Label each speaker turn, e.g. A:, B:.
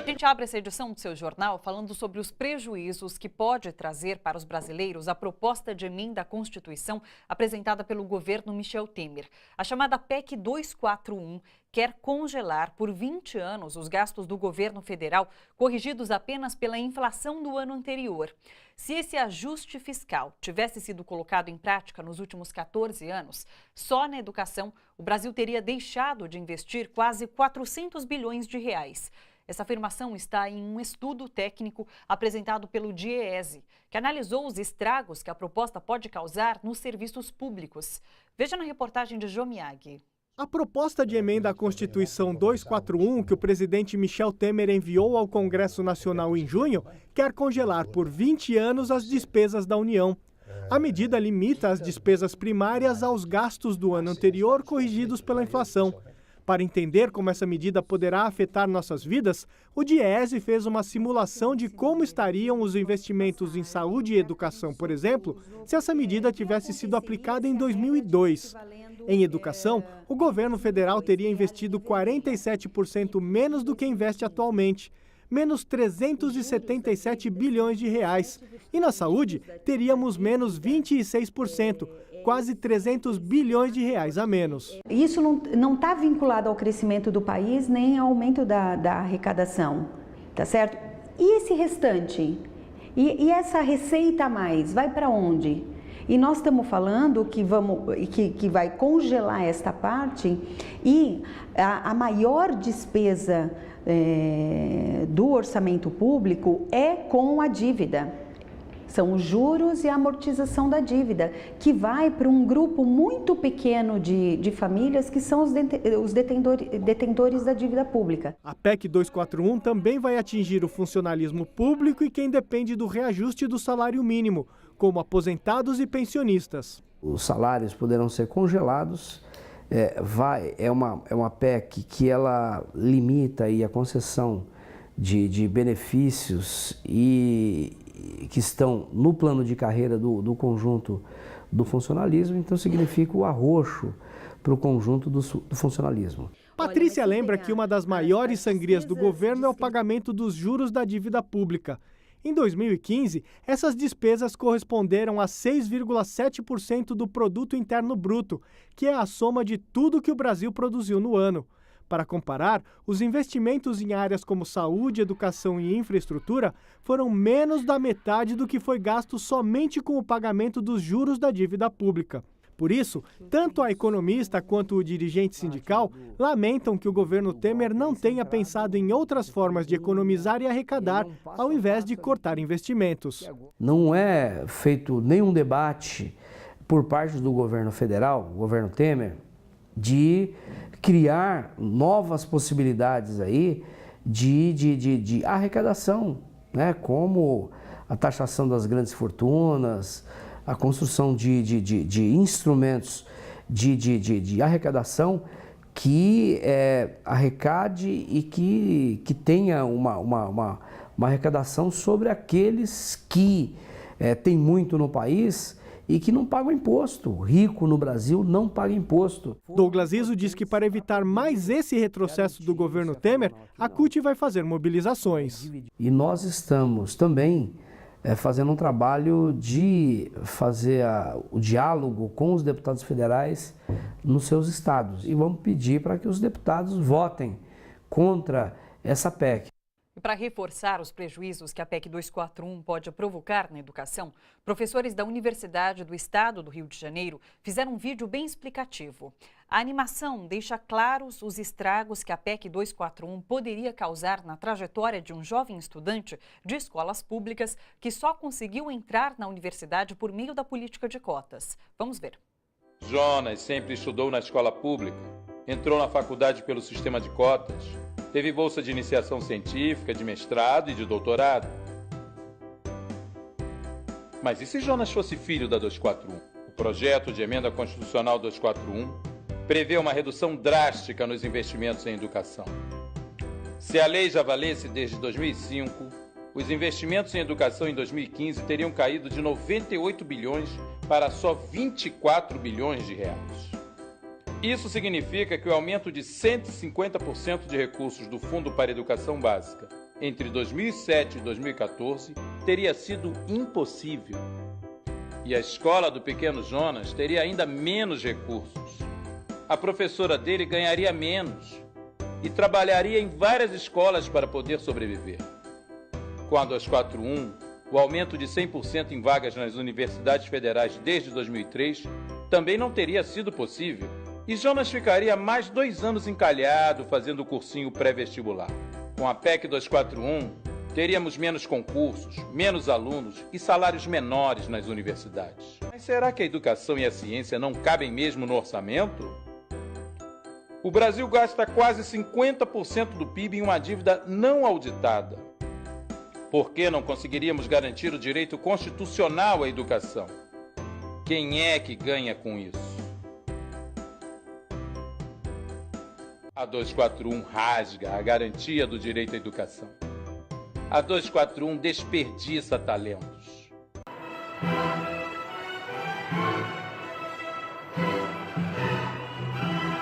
A: A gente abre essa edição do seu jornal falando sobre os prejuízos que pode trazer para os brasileiros a proposta de emenda à Constituição apresentada pelo governo Michel Temer. A chamada PEC 241 quer congelar por 20 anos os gastos do governo federal, corrigidos apenas pela inflação do ano anterior. Se esse ajuste fiscal tivesse sido colocado em prática nos últimos 14 anos, só na educação o Brasil teria deixado de investir quase 400 bilhões de reais. Essa afirmação está em um estudo técnico apresentado pelo DIEESE, que analisou os estragos que a proposta pode causar nos serviços públicos. Veja na reportagem de Jô Miyagi.
B: A proposta de emenda à Constituição 241, que o presidente Michel Temer enviou ao Congresso Nacional em junho, quer congelar por 20 anos as despesas da União. A medida limita as despesas primárias aos gastos do ano anterior corrigidos pela inflação. Para entender como essa medida poderá afetar nossas vidas, o DIEESE fez uma simulação de como estariam os investimentos em saúde e educação, por exemplo, se essa medida tivesse sido aplicada em 2002. Em educação, o governo federal teria investido 47% menos do que investe atualmente, menos 377 bilhões de reais. E na saúde, teríamos menos 26%, quase 300 bilhões de reais a menos.
C: Isso não está vinculado ao crescimento do país nem ao aumento da arrecadação, tá certo? E esse restante? E essa receita a mais, vai para onde? E nós estamos falando que vai congelar esta parte e a maior despesa do orçamento público é com a dívida. São os juros e a amortização da dívida, que vai para um grupo muito pequeno de famílias que são os detentores da dívida pública.
B: A PEC 241 também vai atingir o funcionalismo público e quem depende do reajuste do salário mínimo, como aposentados e pensionistas.
D: Os salários poderão ser congelados. É uma PEC que ela limita aí a concessão de benefícios que estão no plano de carreira do conjunto do funcionalismo, então significa o arroxo para o conjunto do funcionalismo.
B: Patrícia lembra que uma das maiores sangrias do governo é o pagamento dos juros da dívida pública. Em 2015, essas despesas corresponderam a 6,7% do produto interno bruto, que é a soma de tudo que o Brasil produziu no ano. Para comparar, os investimentos em áreas como saúde, educação e infraestrutura foram menos da metade do que foi gasto somente com o pagamento dos juros da dívida pública. Por isso, tanto a economista quanto o dirigente sindical lamentam que o governo Temer não tenha pensado em outras formas de economizar e arrecadar, ao invés de cortar investimentos.
D: Não é feito nenhum debate por parte do governo federal, o governo Temer, de criar novas possibilidades aí de arrecadação, né? Como a taxação das grandes fortunas, a construção de instrumentos de arrecadação que arrecade e que tenha uma arrecadação sobre aqueles que têm muito no país e que não pagam imposto. O rico no Brasil não paga imposto.
B: Douglas Izzo diz que para evitar mais esse retrocesso do governo Temer, a CUT vai fazer mobilizações.
D: E nós estamos também fazendo um trabalho de fazer o diálogo com os deputados federais nos seus estados. E vamos pedir para que os deputados votem contra essa PEC.
A: E para reforçar os prejuízos que a PEC 241 pode provocar na educação, professores da Universidade do Estado do Rio de Janeiro fizeram um vídeo bem explicativo. A animação deixa claros os estragos que a PEC 241 poderia causar na trajetória de um jovem estudante de escolas públicas que só conseguiu entrar na universidade por meio da política de cotas. Vamos ver.
E: Jonas sempre estudou na escola pública, entrou na faculdade pelo sistema de cotas, teve bolsa de iniciação científica, de mestrado e de doutorado. Mas e se Jonas fosse filho da 241? O projeto de emenda constitucional 241 prevê uma redução drástica nos investimentos em educação. Se a lei já valesse desde 2005, os investimentos em educação em 2015 teriam caído de 98 bilhões para só 24 bilhões de reais. Isso significa que o aumento de 150% de recursos do Fundo para a Educação Básica entre 2007 e 2014 teria sido impossível. E a escola do pequeno Jonas teria ainda menos recursos. A professora dele ganharia menos e trabalharia em várias escolas para poder sobreviver. Com a 241, o aumento de 100% em vagas nas universidades federais desde 2003 também não teria sido possível e Jonas ficaria mais 2 anos encalhado fazendo o cursinho pré-vestibular. Com a PEC 241, teríamos menos concursos, menos alunos e salários menores nas universidades. Mas será que a educação e a ciência não cabem mesmo no orçamento? O Brasil gasta quase 50% do PIB em uma dívida não auditada. Por que não conseguiríamos garantir o direito constitucional à educação? Quem é que ganha com isso? A 241 rasga a garantia do direito à educação. A 241 desperdiça talentos.